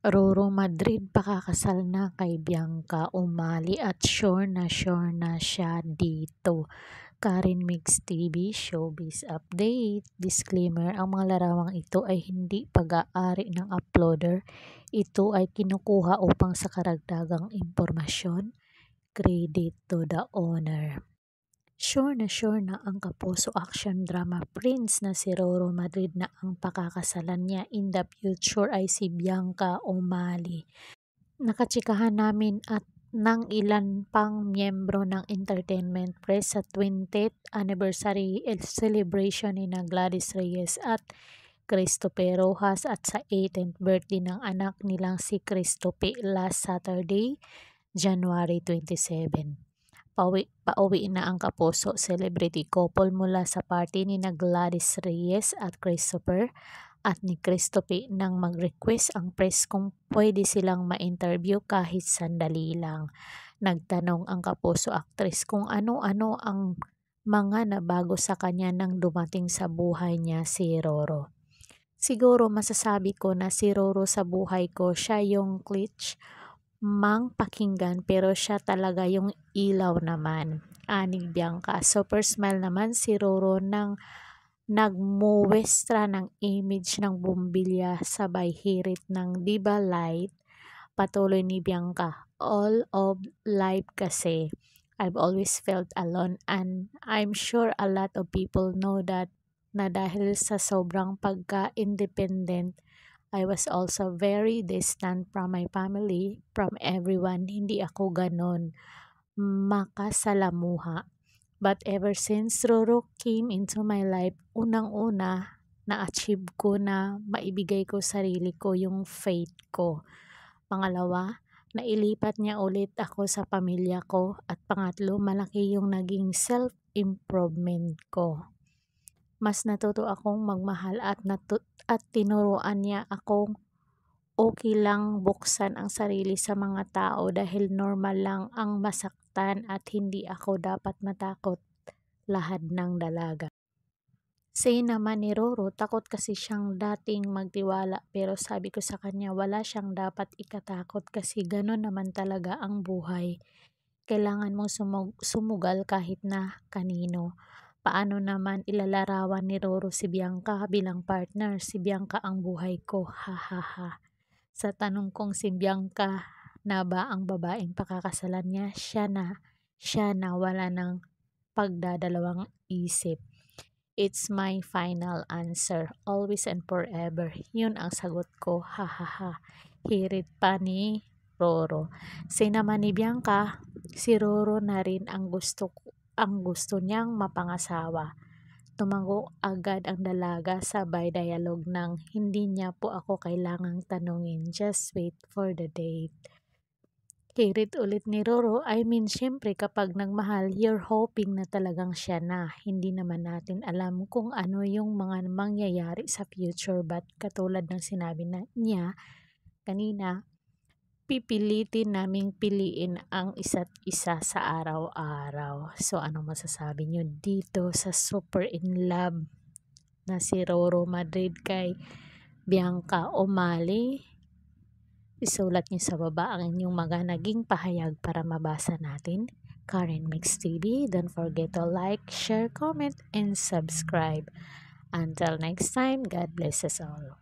Roro Madrid pakakasal na kay Bianca Umali at sure na siya dito. Karen Mix TV Showbiz Update. Disclaimer, ang mga larawang ito ay hindi pag-aari ng uploader. Ito ay kinukuha upang sa karagdagang impormasyon. Credit to the owner. Sure na ang kapuso action drama prince na si Roro Madrid na ang pakakasalan niya in the future ay si Bianca Umali. Nakachikahan namin at ng ilan pang miyembro ng entertainment press sa 20th anniversary celebration ni na Gladys Reyes at Christopher Rojas at sa 18th birthday ng anak nilang si Christopher last Saturday, January 27. Pauwi na ang kapuso celebrity couple mula sa party ni na Gladys Reyes at Christopher at ni Christopher nang mag-request ang press kung pwede silang ma-interview kahit sandali lang. Nagtanong ang kapuso actress kung ano-ano ang mga nabago sa kanya nang dumating sa buhay niya si Roro. Siguro masasabi ko na si Roro sa buhay ko, siya yung clutch mang pakinggan pero siya talaga yung ilaw naman. Aning Bianca. Super smile naman si Roro nang nagmuwestra ng image ng bumbilya sabay hirit ng Diva Light. Patuloy ni Bianca, all of life kasi. I've always felt alone and I'm sure a lot of people know that na dahil sa sobrang pagka-independent I was also very distant from my family, from everyone. Hindi ako ganon makasalamuha. But ever since Roro came into my life, unang-una na-achieve ko na maibigay ko sarili ko yung faith ko. Pangalawa, nailipat niya ulit ako sa pamilya ko. At pangatlo, malaki yung naging self-improvement ko. Mas natuto akong magmahal at tinuruan niya akong okay lang buksan ang sarili sa mga tao dahil normal lang ang masaktan at hindi ako dapat matakot lahad ng dalaga. Say naman ni Roro, takot kasi siyang dating magtiwala pero sabi ko sa kanya wala siyang dapat ikatakot kasi gano'n naman talaga ang buhay. Kailangan mong sumugal kahit na kanino. Paano naman ilalarawan ni Roro si Bianca bilang partner? Si Bianca ang buhay ko, ha. Sa tanong kong si Bianca na ba ang babaeng pakakasalan niya, siya na wala ng pagdadalawang isip. It's my final answer, always and forever. Yun ang sagot ko, ha. Hirit pa ni Roro. Say naman ni Bianca, si Roro na rin ang gusto niyang mapangasawa. Tumango agad ang dalaga sabay dialog ng hindi niya po ako kailangang tanungin, just wait for the date. Hirit ulit ni Roro, syempre kapag nagmahal, you're hoping na talagang siya na. Hindi naman natin alam kung ano yung mga mangyayari sa future but katulad ng sinabi niya kanina, pipilitin naming piliin ang isa't isa sa araw-araw. So, anong masasabi nyo dito sa super in love na si Roro Madrid kay Bianca Umali? Isulat nyo sa baba ang inyong mga naging pahayag para mabasa natin. Karen Mix TV, don't forget to like, share, comment, and subscribe. Until next time, God bless us all.